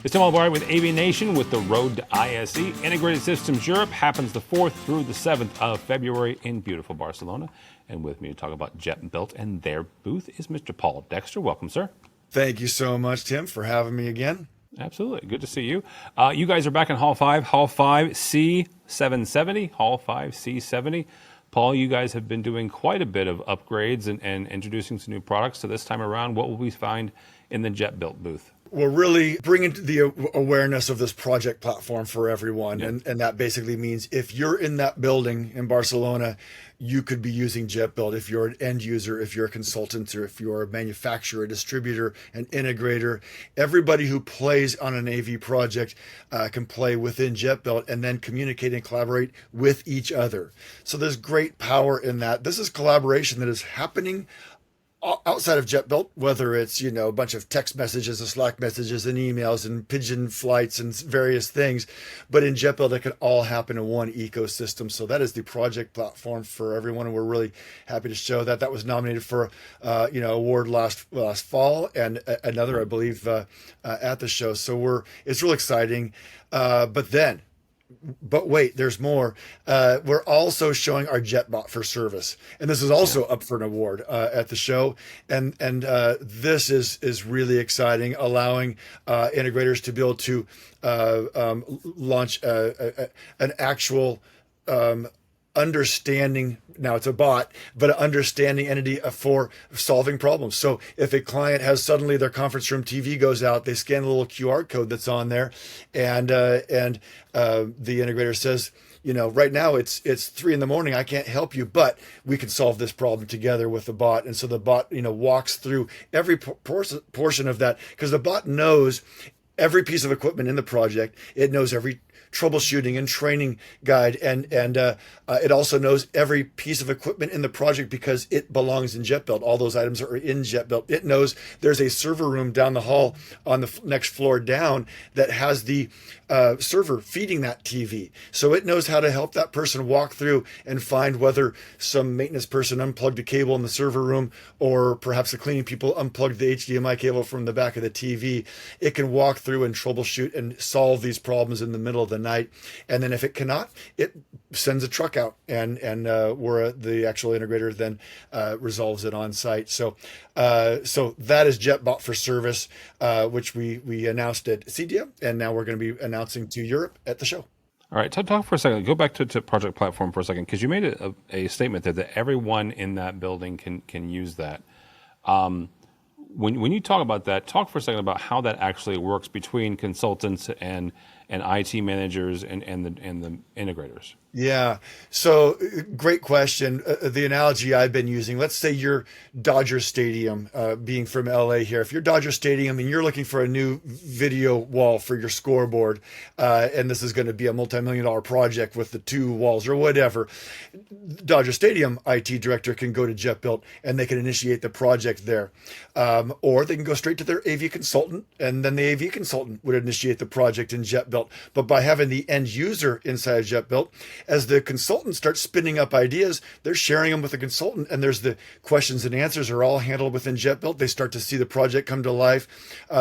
It's Tim Albright with AVNation with the Road to ISE. Integrated Systems Europe happens the 4th through the 7th of February in beautiful Barcelona. And with me to talk about Jetbuilt and their booth is Mr. Paul Dexter. Welcome, sir. Thank you so much, Tim, for having me again. Absolutely. Good to see you. You guys are back in Hall 5, Hall 5 C770, Hall 5 C70. Paul, you guys have been doing quite a bit of upgrades and introducing some new products. So this time around, what will we find in the Jetbuilt booth? We're really bringing the awareness of this project platform for everyone. Yeah. And that basically means if you're in that building in Barcelona, you could be using Jetbuilt. If you're an end user, if you're a consultant, or if you're a manufacturer, a distributor, an integrator, everybody who plays on an AV project can play within Jetbuilt and then communicate and collaborate with each other. So there's great power in that. This is collaboration that is happening outside of Jetbuilt, whether it's, a bunch of text messages and Slack messages and emails and pigeon flights and various things, but in Jetbuilt, it can all happen in one ecosystem. So that is the project platform for everyone. And we're really happy to show that. That was nominated for, award last fall and another, I believe, at the show. So it's real exciting. But wait, there's more. We're also showing our JetBot for service, and this is also up for an award at the show. And this is really exciting, allowing integrators to be able to launch an actual understanding. Now it's a bot, but an understanding entity for solving problems. So if a client has suddenly their conference room TV goes out, they scan the little QR code that's on there, and the integrator says, right now it's 3 a.m. I can't help you, but we can solve this problem together with the bot. And so the bot, walks through every portion of that, because the bot knows every piece of equipment in the project. It knows every troubleshooting and training guide, and it also knows every piece of equipment in the project because it belongs in Jetbuilt. All those items are in Jetbuilt. It knows there's a server room down the hall on the next floor down that has the server feeding that TV. So it knows how to help that person walk through and find whether some maintenance person unplugged a cable in the server room, or perhaps the cleaning people unplugged the HDMI cable from the back of the TV. It can walk through and troubleshoot and solve these problems in the middle of the night. And then if it cannot, it sends a truck out and where the actual integrator then resolves it on site. So that is JetBot for service, which we announced at CDM, and now we're going to be announcing to Europe at the show. All right, talk for a second. Go back to project platform for a second, because you made a statement there that everyone in that building can use that. When you talk about that, talk for a second about how that actually works between consultants and IT managers and the integrators. Yeah. So great question. The analogy I've been using, let's say you're Dodger Stadium, being from LA here. If you're Dodger Stadium and you're looking for a new video wall for your scoreboard, and this is going to be a multi-million-dollar project with the 2 walls or whatever, Dodger Stadium IT director can go to Jetbuilt and they can initiate the project there. Or they can go straight to their AV consultant, and then the AV consultant would initiate the project in Jetbuilt. But by having the end user inside Jetbuilt, as the consultant starts spinning up ideas, they're sharing them with the consultant, and there's the questions and answers are all handled within Jetbuilt. They start to see the project come to life.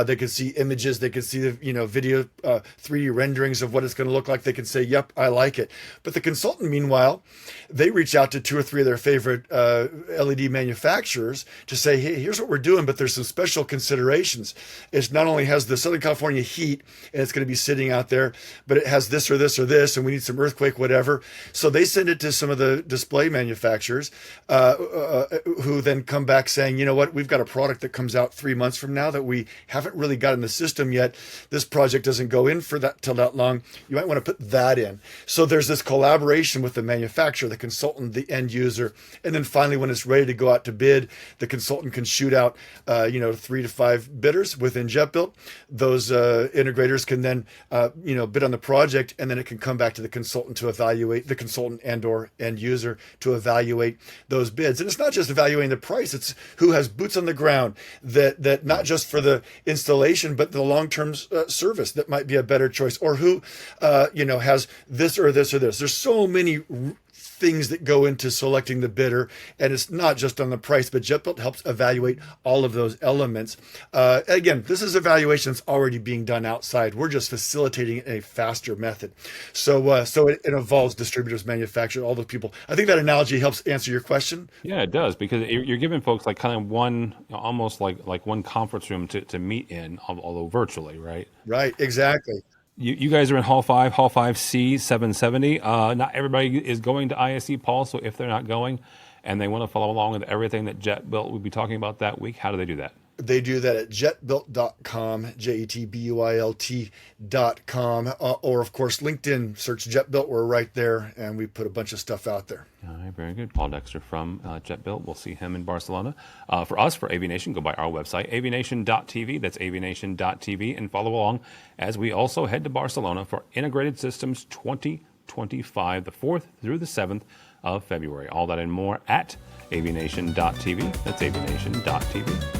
They can see images. They can see the video 3D renderings of what it's going to look like. They can say, "Yep, I like it." But the consultant, meanwhile, they reach out to 2 or 3 of their favorite LED manufacturers to say, "Hey, here's what we're doing, but there's some special considerations. It not only has the Southern California heat, and it's going to be sitting out there, but it has this or this or this, and we need some earthquake, whatever." So they send it to some of the display manufacturers who then come back saying, "You know what, we've got a product that comes out 3 months from now that we haven't really got in the system yet. This project doesn't go in for that till that long. You might want to put that in." So there's this collaboration with the manufacturer, the consultant, the end user. And then finally, when it's ready to go out to bid, the consultant can shoot out 3 to 5 bidders within Jetbuilt. Those integrators can then bid on the project, and then it can come back to the consultant to evaluate, the consultant and or end user to evaluate those bids. And it's not just evaluating the price, it's who has boots on the ground that not just for the installation, but the long-term service that might be a better choice, or who has this or this or this. There's so many things that go into selecting the bidder, and it's not just on the price, but Jetbuilt helps evaluate all of those elements. Again, this is evaluation that's already being done outside. We're just facilitating it in a faster method. So it involves distributors, manufacturers, all those people. I think that analogy helps answer your question. Yeah, it does, because you're giving folks like kind of one, almost like one conference room to meet in, although virtually, right? Right, exactly. You guys are in Hall 5, Hall 5C 770. Not everybody is going to ISE, Paul, so if they're not going and they want to follow along with everything that Jetbuilt will be talking about that week, how do they do that? They do that at jetbuilt.com, jetbuilt.com, or of course, LinkedIn, search Jetbuilt. We're right there, and we put a bunch of stuff out there. All right, very good. Paul Dexter from Jetbuilt. We'll see him in Barcelona. For us, for AVNation, go by our website, avnation.tv. That's avnation.tv, and follow along as we also head to Barcelona for Integrated Systems 2025, the 4th through the 7th of February. All that and more at avnation.tv. That's avnation.tv.